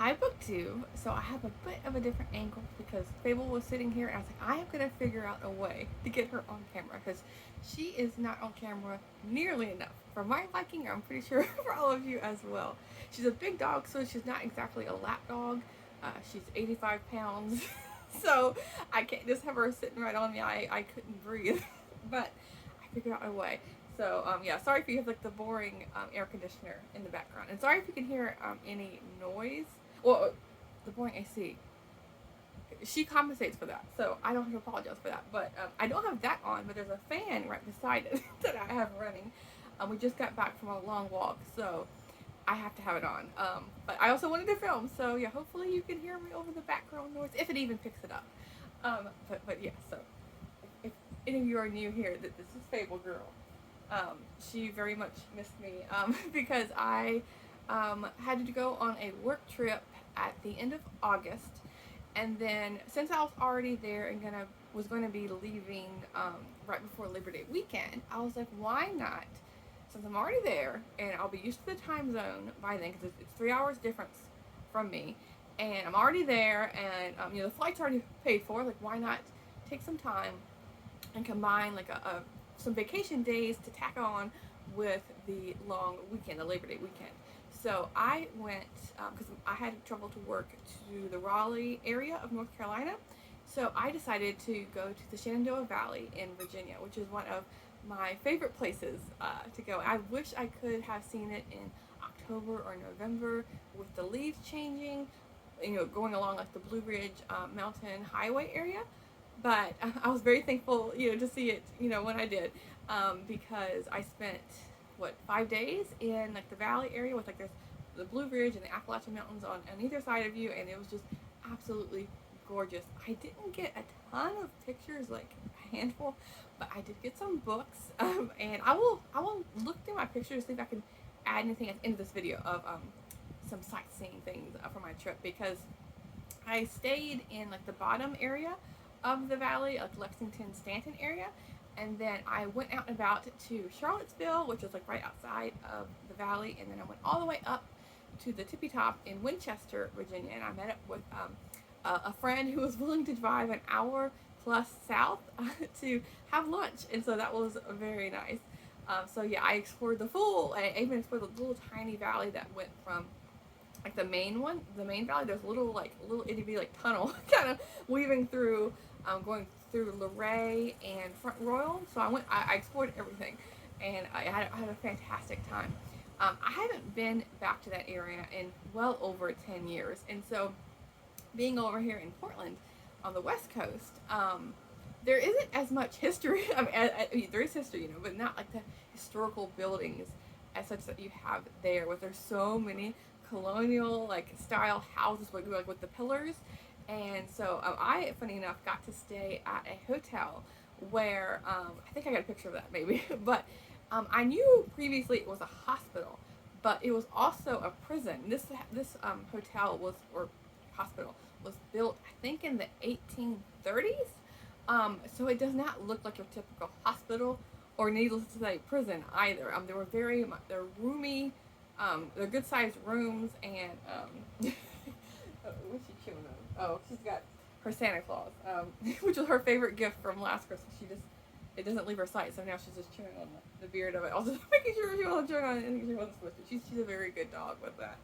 Hi BookTube. So I have a bit of a different angle because Fable was sitting here and I was like, I am going to figure out a way to get her on camera because she is not on camera nearly enough. For my liking, I'm pretty sure for all of you as well. She's a big dog, so she's not exactly a lap dog. She's 85 pounds. So I can't just have her sitting right on me. I couldn't breathe. But I figured out a way. So yeah, sorry if you have like the boring air conditioner in the background, and sorry if you can hear any noise. Well, the boring AC. She compensates for that, so I don't have to apologize for that. But I don't have that on, but there's a fan right beside it that I have running. We just got back from a long walk, so I have to have it on. But I also wanted to film, so yeah, hopefully you can hear me over the background noise, if it even picks it up. But yeah, so if any of you are new here, that this is Fable Girl. She very much missed me because I had to go on a work trip at the end of August, and then since I was already there and was going to be leaving right before Labor Day weekend, I was like, why not? Since I'm already there and I'll be used to the time zone by then, because it's 3 hours difference from me, and I'm already there, and the flight's already paid for. Like, why not take some time and combine like some vacation days to tack on with the long weekend, the Labor Day weekend. So I went because I had trouble to work to the Raleigh area of North Carolina. So I decided to go to the Shenandoah Valley in Virginia, which is one of my favorite places to go. I wish I could have seen it in October or November with the leaves changing, going along like the Blue Ridge Mountain Highway area. But I was very thankful, to see it, when I did, because I spent 5 days in like the valley area with like there's the Blue Ridge and the Appalachian Mountains on either side of you, and it was just absolutely gorgeous. I didn't get a ton of pictures, like a handful, but I did get some books, and I will look through my pictures to see if I can add anything at the end of this video of some sightseeing things for my trip, because I stayed in like the bottom area of the valley, like Lexington, Stanton area, and then I went out and about to Charlottesville, which is like right outside of the valley, and then I went all the way up to the tippy top in Winchester, Virginia, and I met up with a friend who was willing to drive an hour plus south to have lunch, and so that was very nice. So yeah, I explored I even explored the little tiny valley that went from like the main valley. There's a little itty bitty like tunnel kind of weaving through, going through Luray and Front Royal. So I explored everything, and I had a fantastic time. I haven't been back to that area in well over 10 years, and so being over here in Portland on the West Coast, there isn't as much history. I mean, there is history, but not like the historical buildings as such that you have there. With there's so many colonial like style houses, like with the pillars, and so I, funny enough, got to stay at a hotel where I think I got a picture of that maybe, but I knew previously it was a hospital, but it was also a prison. This hotel or hospital was built, I think, in the 1830s. So it does not look like your typical hospital or, needless to say, prison either. They're roomy. They're good sized rooms, and what's she chewing on? Oh, she's got her Santa Claus, which was her favorite gift from last Christmas. It doesn't leave her sight, so now she's just chewing on the beard of it. Also making sure she wasn't chewing on anything she wasn't supposed to. She's a very good dog with that.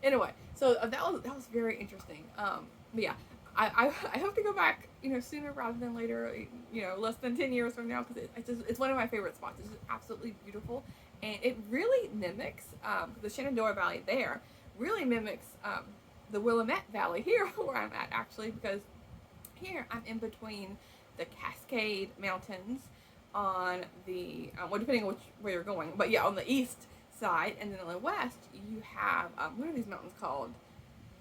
Anyway, so that was very interesting. But yeah, I hope to go back, sooner rather than later. Less than 10 years from now, because it's one of my favorite spots. It's just absolutely beautiful, and it really mimics the Shenandoah Valley there. Really mimics the Willamette Valley here, where I'm at actually, because here I'm in between the Cascade Mountains on the depending on which way you're going, but yeah, on the east side, and then on the west you have what are these mountains called?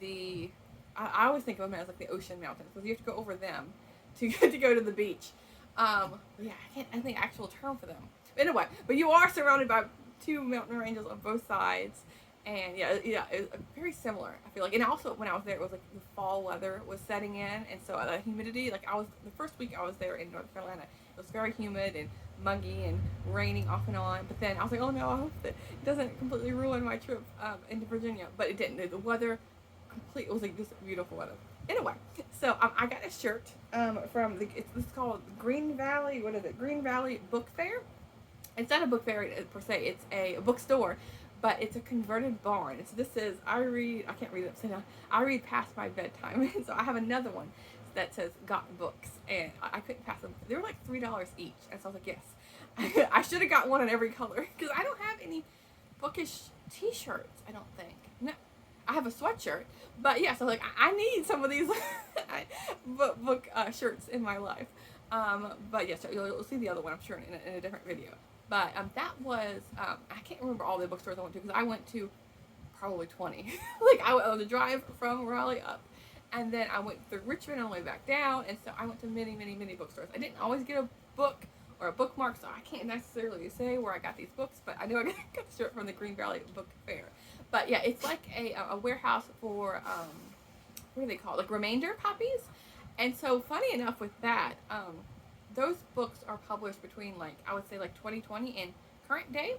I always think of them as like the ocean mountains, because you have to go over them to go to the beach. Yeah, I think actual term for them. Anyway, but you are surrounded by two mountain ranges on both sides, and yeah, it's very similar, I feel like. And also, when I was there, it was like the fall weather was setting in, and so the humidity. Like the first week I was there in North Carolina, it was very humid and muggy and raining off and on. But then I was like, oh no, I hope that it doesn't completely ruin my trip into Virginia. But it didn't. The weather complete. It was like this beautiful weather. Anyway, so I got a shirt from it's called Green Valley. What is it? Green Valley Book Fair. It's not a book fair per se. It's a bookstore, but it's a converted barn. So this is I can't read it upside down. I read past my bedtime, so I have another one that says Got Books, and I couldn't pass them. They were like $3 each, and so I was like, yes, I should have got one in every color because I don't have any bookish T-shirts. I don't think. No, I have a sweatshirt, but yeah. So like, I need some of these book shirts in my life. But yeah, so you'll see the other one, I'm sure, in a different video. But that was I can't remember all the bookstores I went to because I went to probably 20. Like I went on the drive from Raleigh up, and then I went through Richmond on the way back down, and so I went to many bookstores. I didn't always get a book or a bookmark, so I can't necessarily say where I got these books, but I knew I got the shirt from the Green Valley Book Fair. But yeah, it's like a warehouse for what do they call it? Like remainder copies. And so funny enough with that, those books are published between like I would say like 2020 and current day.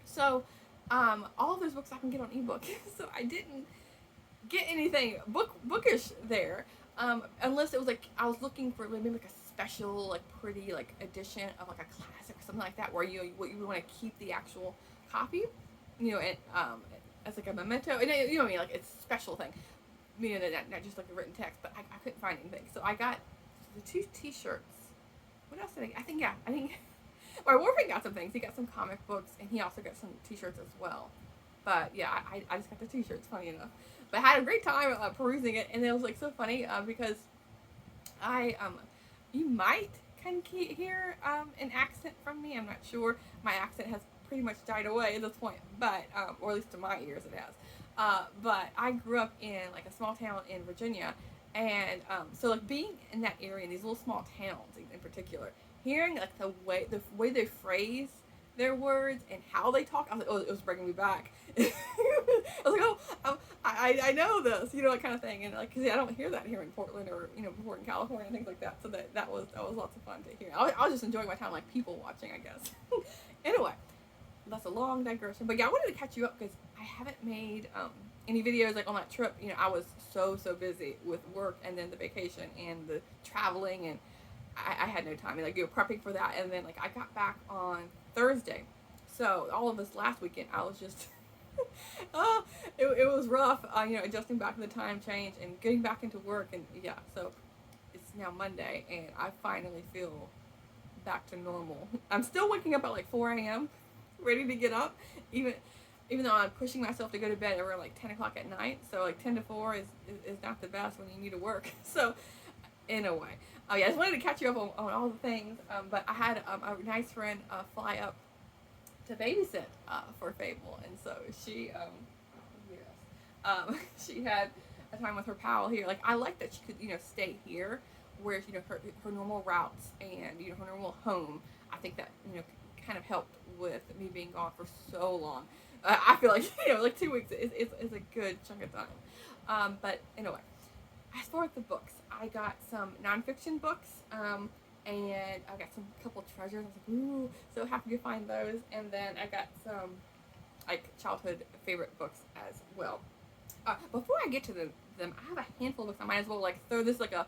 So all of those books I can get on ebook. So I didn't get anything bookish there, unless it was like I was looking for maybe like a special like pretty like edition of like a classic or something like that where you would want to keep the actual copy, and as like a memento. And you know what I mean, like it's a special thing. Not just like a written text, but I couldn't find anything. So I got the 2 T-shirts. What else did I think my boyfriend got some things. He got some comic books, and he also got some T-shirts as well. But yeah, I just got the T-shirts, funny enough. But I had a great time perusing it, and it was like so funny because you might can hear an accent from me. I'm not sure. My accent has pretty much died away at this point, but or at least to my ears it has. But I grew up in like a small town in Virginia, and so like being in that area, in these little small towns in particular, hearing like the way they phrase their words and how they talk, I was like, oh, it was bringing me back. I was like, I know this, that kind of thing, and like, cause I don't hear that here in Portland or before in California and things like that. So that was lots of fun to hear. I was just enjoying my time, like people watching, I guess. Anyway, that's a long digression, but yeah, I wanted to catch you up because I haven't made any videos like on that trip. I was so busy with work and then the vacation and the traveling, and I had no time. Like prepping for that, and then like I got back on Thursday, so all of this last weekend I was just it was rough. Adjusting back to the time change and getting back into work, and yeah, so it's now Monday, and I finally feel back to normal. I'm still waking up at like 4 a.m. ready to get up, even though I'm pushing myself to go to bed around like 10 o'clock at night. So like 10 to 4 is not the best when you need to work. So anyway, yeah, I just wanted to catch you up on all the things. But I had a nice friend fly up to babysit for Fable, and so she she had a time with her pal here. Like I like that she could stay here, whereas her normal routes and her normal home. I think that kind of helped with me being gone for so long. I feel like like 2 weeks is a good chunk of time. But anyway, as far as the books, I got some nonfiction books, and I got some couple treasures. I was like, ooh, so happy to find those. And then I got some like childhood favorite books as well. Before I get to them, I have a handful of books. I might as well like throw this like a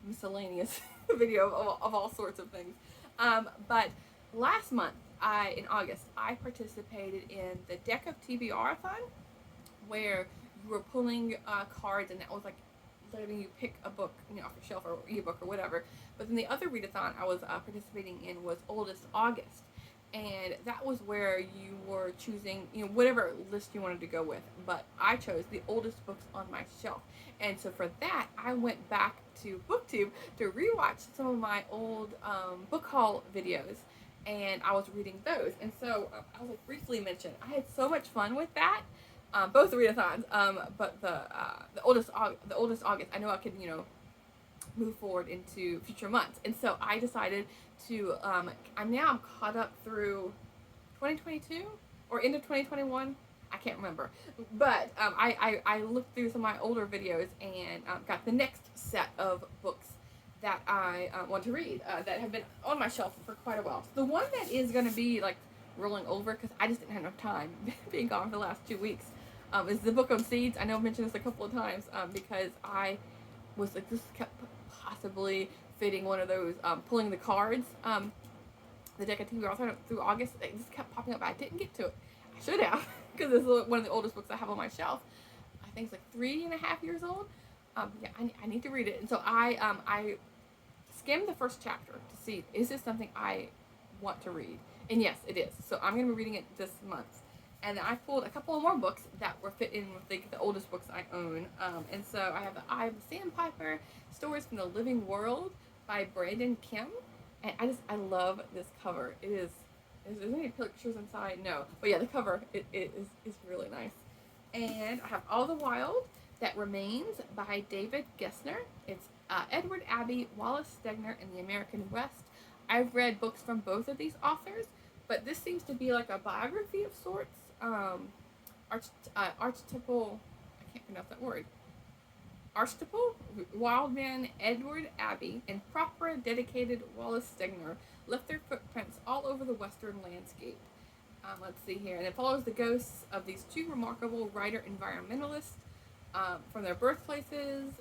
miscellaneous video of all sorts of things. But last month, in August, I participated in the Deck of TBR-a-thon, where you were pulling cards, and that was like letting you pick a book, off your shelf or ebook or whatever. But then the other readathon I was participating in was Oldest August, and that was where you were choosing, whatever list you wanted to go with. But I chose the oldest books on my shelf, and so for that, I went back to BookTube to rewatch some of my old book haul videos. And I was reading those, and so I was like briefly mentioned. I had so much fun with that, both the readathons. But the oldest August, I know I could move forward into future months, and so I decided to. I'm caught up through 2022 or end of 2021. I can't remember, but I looked through some of my older videos and got the next set of books that I want to read that have been on my shelf for quite a while. So the one that is going to be like rolling over, because I just didn't have enough time being gone for the last 2 weeks, Is the book on seeds. I know I've mentioned this a couple of times because I was like, this kept possibly fitting one of those pulling the cards, the deck of TBR through August. It just kept popping up, but I didn't get to it. I should have, because this is one of the oldest books I have on my shelf. I think it's like 3.5 years old. Yeah, I need to read it. And so I skimmed the first chapter to see, is this something I want to read? And yes, it is. So I'm going to be reading it this month. And I pulled a couple of more books that were fit in with the oldest books I own. And so I have The Eye of the Sandpiper, Stories from the Living World by Brandon Kim. And I love this cover. It is, is there any pictures inside? No. But yeah, the cover, it is really nice. And I have All the Wild That Remains by David Gessner. It's Edward Abbey, Wallace Stegner, and the American West. I've read books from both of these authors, but this seems to be like a biography of sorts. Archetypal, I can't pronounce that word. Archetypal wildman Edward Abbey and proper dedicated Wallace Stegner left their footprints all over the western landscape. Let's see here. And it follows the ghosts of these two remarkable writer-environmentalists from their birthplaces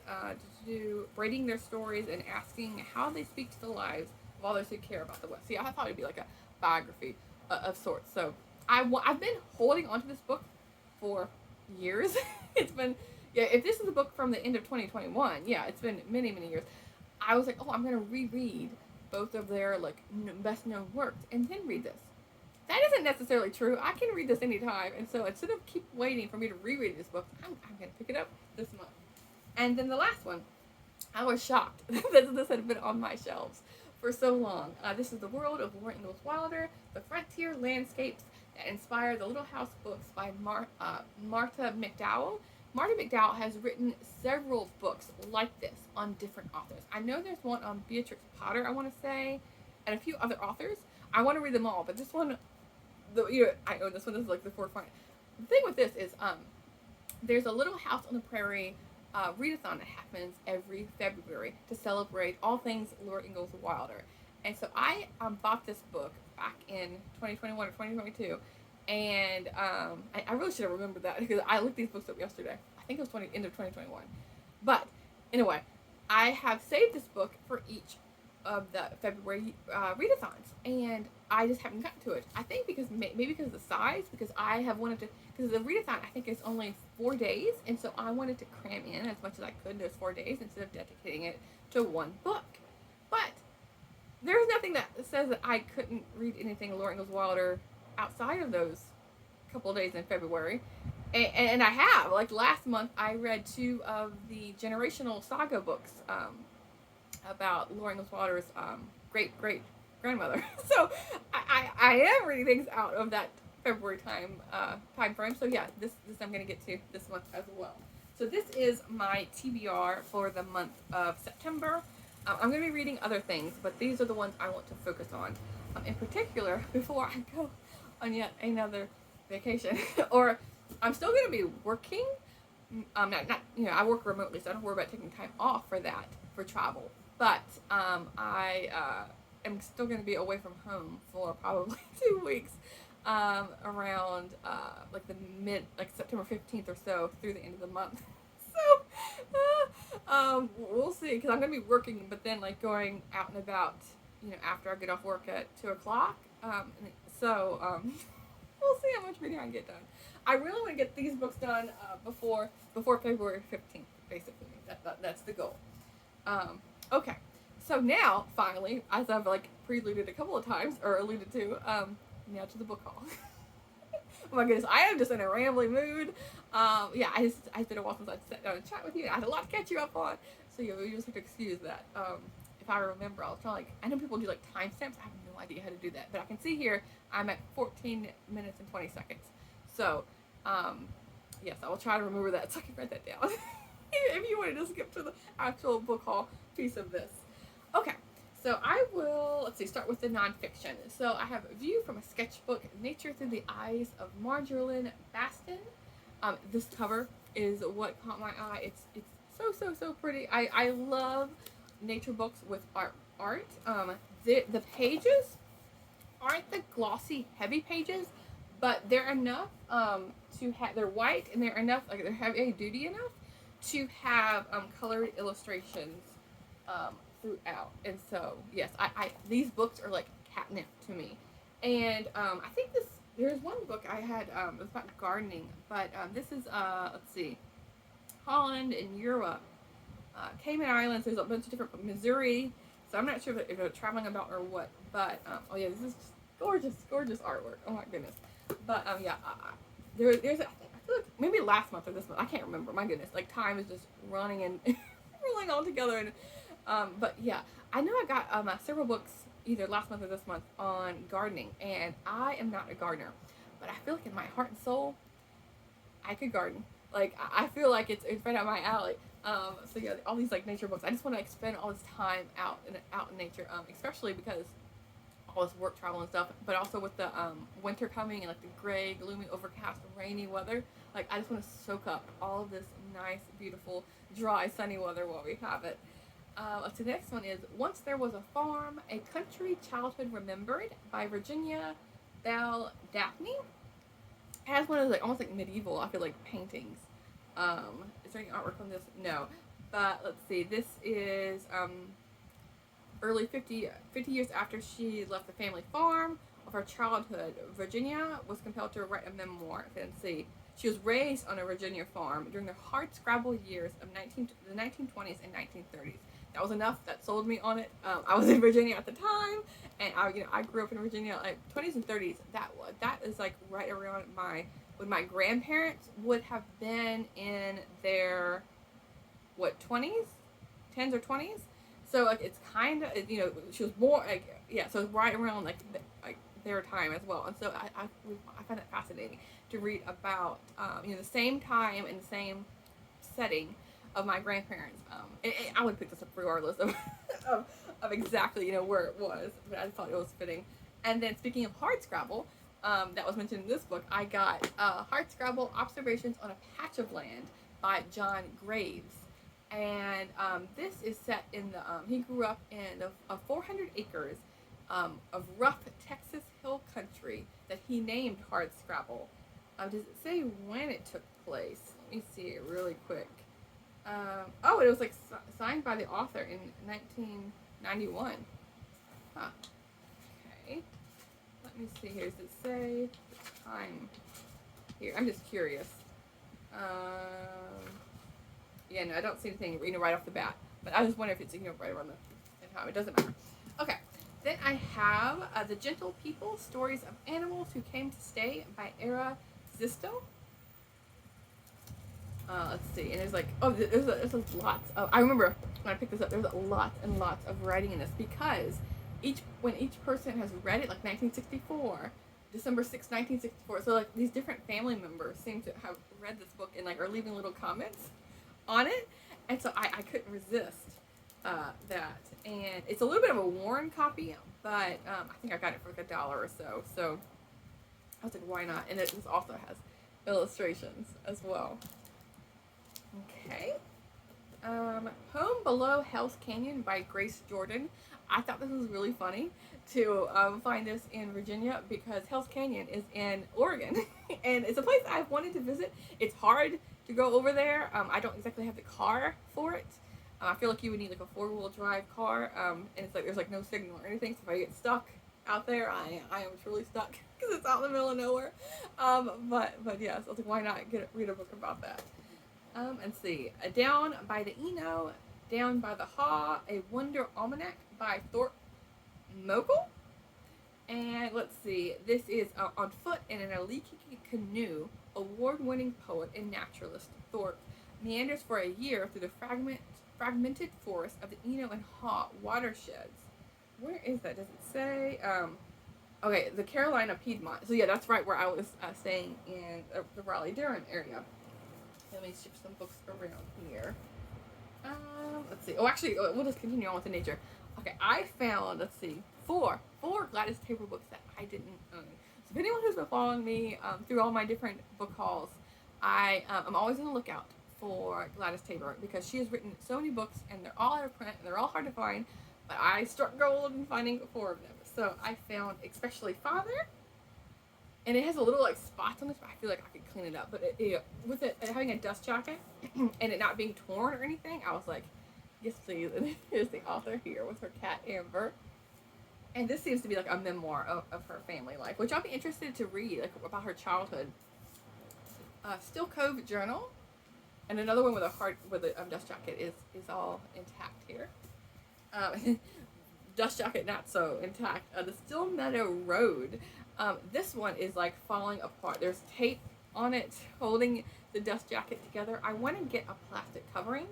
to braiding their stories and asking how they speak to the lives of all those who care about the West. See, I thought it'd be like a biography of sorts. So I've been holding onto this book for years. It's been, yeah, if this is a book from the end of 2021, yeah, it's been many, many years. I was like, oh, I'm going to reread both of their like best known works and then read this. That isn't necessarily true. I can read this anytime, and so instead of keep waiting for me to reread this book, I'm going to pick it up this month. And then the last one, I was shocked that this had been on my shelves for so long. This is The World of Laura Ingalls Wilder, The Frontier Landscapes That Inspire the Little House Books by Martha McDowell. Martha McDowell has written several books like this on different authors. I know there's one on Beatrix Potter, I want to say, and a few other authors. I want to read them all, but this one, I own this one. This is like the forefront. The thing with this is, there's a Little House on the Prairie readathon that happens every February to celebrate all things Laura Ingalls Wilder. And so I bought this book back in 2021 or 2022, and I really should have remembered that because I looked these books up yesterday. I think it was end of 2021. But anyway, I have saved this book for each of the February readathons, and I just haven't gotten to it. I think because maybe because of the size, because I have wanted to, because the readathon I think is only 4 days, and so I wanted to cram in as much as I could in those 4 days instead of dedicating it to one book. But there's nothing that says that I couldn't read anything Laura Ingalls Wilder outside of those couple of days in February. And I have. Like last month, I read 2 of the generational saga books about Laura Ingalls Wilder's great grandmother. So I am reading things out of that February time frame. So yeah, this I'm gonna get to this month as well. So this is my TBR for the month of September. I'm gonna be reading other things, but these are the ones I want to focus on. In particular, before I go on yet another vacation, or I'm still gonna be working. Not I work remotely, so I don't worry about taking time off for that for travel. But I am still going to be away from home for probably 2 weeks, around like like September 15th or so through the end of the month. So we'll see, because I'm going to be working, but then like going out and about, after I get off work at 2:00. We'll see how much reading I can get done. I really want to get these books done before February 15th. Basically, that's the goal. Okay, so now, finally, as I've like preluded a couple of times, or alluded to, now to the book haul. Oh my goodness, I am just in a rambling mood. Yeah, it's been a while since I sat down and chat with you. I had a lot to catch you up on, so you just have to excuse that. If I remember, I'll try, I know people do like timestamps. I have no idea how to do that, but I can see here I'm at 14 minutes and 20 seconds. So, yes, I will try to remember that so I can write that down. If you wanted to skip to the actual book haul piece of this. Okay, so I will, start with the nonfiction. So I have a View from a Sketchbook, Nature Through the Eyes of Marjolyn Baston. This cover is what caught my eye. It's so pretty. I love nature books with art. The pages aren't the glossy, heavy pages, but they're enough to have. They're white and they're enough. Like they're heavy duty enough to have colored illustrations throughout. And so yes, I these books are like catnip to me. And I think this there's one book I had it was about gardening, but this is let's see, Holland and Europe, Cayman Islands. There's a bunch of different Missouri. So I'm not sure if they're traveling about or what, but oh yeah, this is just gorgeous, gorgeous artwork. Oh my goodness. But yeah, there's I feel like maybe last month or this month. I can't remember. My goodness, like time is just running and rolling all together. And but yeah, I know I got several books either last month or this month on gardening, and I am not a gardener, but I feel like in my heart and soul, I could garden. Like I feel like it's right up my alley. So yeah, all these like nature books. I just want to like spend all this time out in nature. Especially because all this work travel and stuff, but also with the winter coming and like the gray, gloomy, overcast, rainy weather. Like I just want to soak up all of this nice, beautiful, dry, sunny weather while we have it. So the next one is Once There Was a Farm, A Country Childhood Remembered by Virginia Belle Daphne. It has one of those like almost like medieval, I feel like, paintings. Is there any artwork on this? No. But let's see. This is early 50 years after she left the family farm of her childhood. Virginia was compelled to write a memoir. Let's see. She was raised on a Virginia farm during the hard-scrabble years of the 1920s and 1930s. That was enough. That sold me on it. I was in Virginia at the time, and I grew up in Virginia, like 20s and 30s. That is like right around when my grandparents would have been in their what 20s, 10s or 20s. So like it's kind of she was born like yeah, so it's right around like their time as well. And so I find it fascinating to read about the same time and the same setting of my grandparents. I would pick this up regardless of of exactly where it was, but I thought it was fitting. And then speaking of hardscrabble, that was mentioned in this book, I got Hardscrabble Observations on a Patch of Land by John Graves. And this is set in the he grew up in 400 acres of rough Texas hill country that he named Hardscrabble. Does it say when it took place? Let me see it really quick. Oh, it was like signed by the author in 1991. Huh. Okay. Let me see here. Does it say the time? Here, I'm just curious. Yeah, no, I don't see anything right off the bat. But I just wonder if it's right around the time. It doesn't matter. Okay. Then I have The Gentle People: Stories of Animals Who Came to Stay by Era Zisto. Let's see, and there's like, there's lots of, I remember when I picked this up, there's lots and lots of writing in this because when each person has read it, like 1964, December 6, 1964, so like these different family members seem to have read this book and like are leaving little comments on it, and so I couldn't resist that, and it's a little bit of a worn copy, but I think I got it for like $1 or so I was like, why not? And this also has illustrations as well. Okay. Home Below Hell's Canyon by Grace Jordan. I thought this was really funny to find this in Virginia because Hell's Canyon is in Oregon. And it's a place I've wanted to visit. It's hard to go over there. I don't exactly have the car for it. I feel like you would need like a 4-wheel drive car. And it's like there's like no signal or anything. So if I get stuck out there, I am truly stuck because it's out in the middle of nowhere. But yeah, so I was like, why not read a book about that? And see, Down by the Eno, Down by the Haw, A Wonder Almanac by Thorpe Mogul. And let's see, this is On Foot in an Aliki Canoe, award-winning poet and naturalist Thorpe meanders for a year through the fragmented forest of the Eno and Haw watersheds. Where is that? Does it say? Okay, the Carolina Piedmont. So yeah, that's right where I was staying in the Raleigh-Durham area. Let me shift some books around here. Let's see. Oh, actually, we'll just continue on with the nature. Okay, I found, let's see, four Gladys Taber books that I didn't own. So if anyone who's been following me through all my different book hauls, I'm always on the lookout for Gladys Taber because she has written so many books and they're all out of print and they're all hard to find, but I struck gold in finding 4 of them. So I found Especially Father, and it has a little like spots on this, but I feel like I could clean it up. But with it having a dust jacket and it not being torn or anything, I was like, yes, please. And here's the author here with her cat Amber, and this seems to be like a memoir of her family life, which I'll be interested to read, like about her childhood. Still Cove Journal, and another one with a dust jacket is all intact here. Dust jacket not so intact. The Still Meadow Road. This one is like falling apart. There's tape on it holding the dust jacket together. I want to get a plastic covering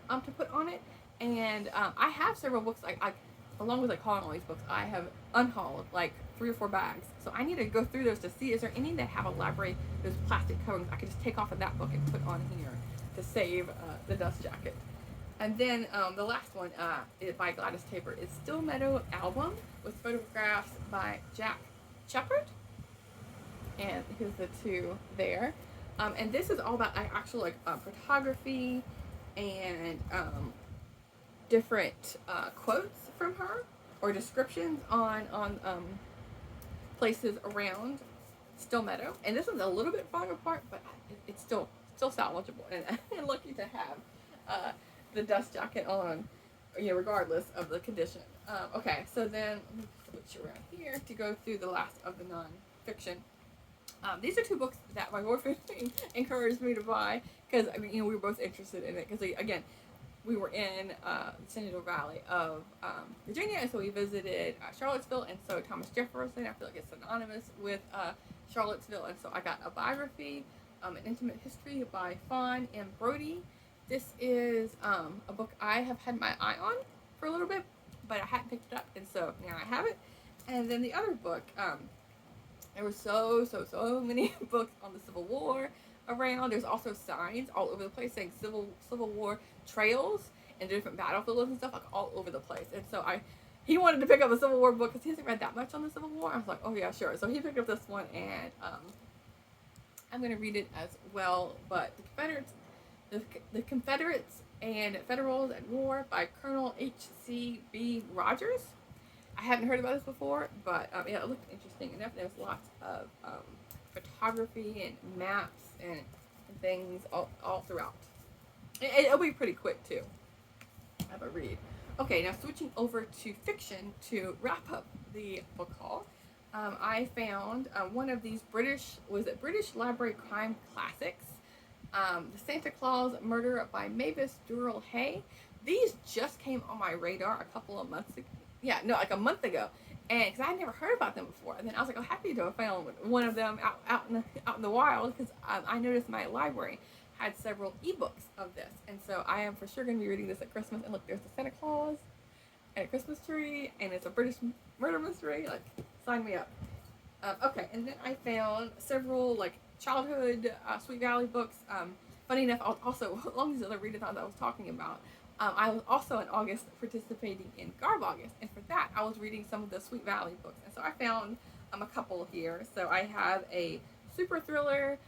to put on it, and I have several books. I along with like hauling all these books, I have unhauled like 3 or 4 bags. So I need to go through those to see is there any that have a library those plastic coverings I could just take off of that book and put on here to save the dust jacket. And then the last one is by Gladys Taber. It's Still Meadow Album with photographs by Jack Shepard. And here's the 2 there. And this is all about actual like photography and different quotes from her or descriptions on places around Still Meadow. And this one's a little bit falling apart, but it's still salvageable. And I'm lucky to have the dust jacket on, regardless of the condition. Okay, so then let me switch around here to go through the last of the nonfiction. These are 2 books that my boyfriend encouraged me to buy because we were both interested in it. Because again, we were in the Shenandoah Valley of Virginia, and so we visited Charlottesville, and so Thomas Jefferson, I feel like it's synonymous with Charlottesville, and so I got a biography, An Intimate History by Fawn and Brody. This is a book I have had my eye on for a little bit, but I hadn't picked it up, and so now I have it. And then the other book, there were so many books on the Civil War around. There's also signs all over the place saying Civil War trails and different battlefields and stuff like all over the place. And so he wanted to pick up a Civil War book because he hasn't read that much on the Civil War. I was like, oh yeah, sure. So he picked up this one, and I'm gonna read it as well. But the Confederates and Federals at War by Colonel H.C.B. Rogers. I hadn't heard about this before, but it looked interesting enough. There's lots of photography and maps and things all throughout. It'll be pretty quick too. Have a read. Okay, now switching over to fiction to wrap up the book haul. I found one of these British Library crime classics, The Santa Claus Murder by Mavis Durrell Hay. These just came on my radar a couple of months ago. Like a month ago, and because I had never heard about them before, and then I was like, "Oh, happy to have found one of them out in the wild," because I noticed my library had several ebooks of this, and so I am for sure going to be reading this at Christmas. And look, there's the Santa Claus and a Christmas tree, and it's a British murder mystery. Like, sign me up. Okay, and then I found several like childhood Sweet Valley books. Funny enough, also along these other readathons I was talking about. I was also in August participating in Garb August, and for that I was reading some of the Sweet Valley books, and so I found a couple here. So I have a super thriller,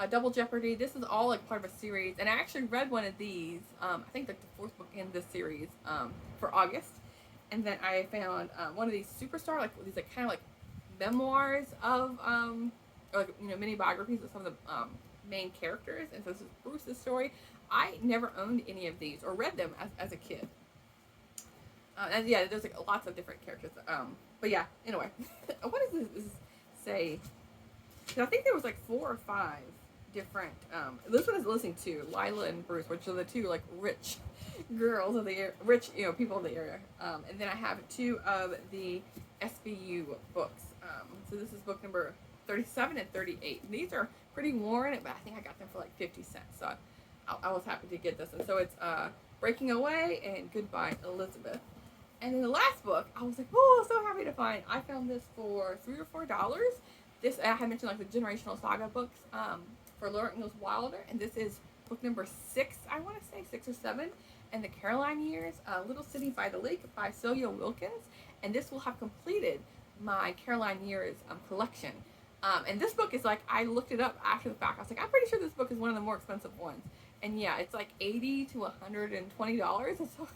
Double Jeopardy. This is all like part of a series, and I actually read one of these. I think like the 4th book in this series for August, and then I found one of these Superstar, like these like kind of like memoirs of or like mini biographies of some of the main characters, and so this is Bruce's story. I never owned any of these or read them as a kid. And yeah, there's like lots of different characters. But yeah, anyway, what does this say? Because I think there was like 4 or 5 different. This one is listening to Lila and Bruce, which are the 2 like rich girls of the area, rich people of the area. And then I have 2 of the SVU books. So this is book number 37 and 38. And these are pretty worn, but I think I got them for like 50 cents. So I was happy to get this. And so it's Breaking Away and Goodbye Elizabeth. And then the last book, I was like, oh, so happy to find. I found this for $3 or $4. This, I had mentioned like the Generational Saga books for Laura Ingalls Wilder. And this is book number 6, I want to say, 6 or 7. And the Caroline Years, Little City by the Lake by Celia Wilkins. And this will have completed my Caroline Years collection. And this book is like, I looked it up after the fact. I was like, I'm pretty sure this book is one of the more expensive ones. And yeah, it's like $80 to $120. And so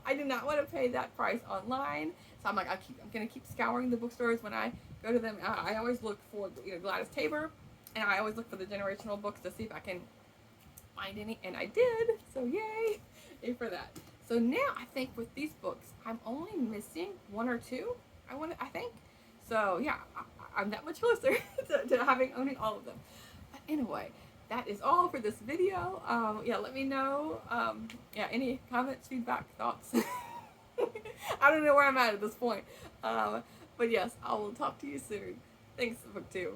I do not want to pay that price online. So I'm like, I'm gonna keep scouring the bookstores when I go to them. I always look for, Gladys Tabor, and I always look for the generational books to see if I can find any, and I did. So yay for that. So now I think with these books, I'm only missing one or two. I think. So yeah, I'm that much closer to owning all of them. But anyway, that is all for this video. Yeah, let me know. Yeah, any comments, feedback, thoughts. I don't know where I'm at this point. But yes, I will talk to you soon. Thanks, BookTube.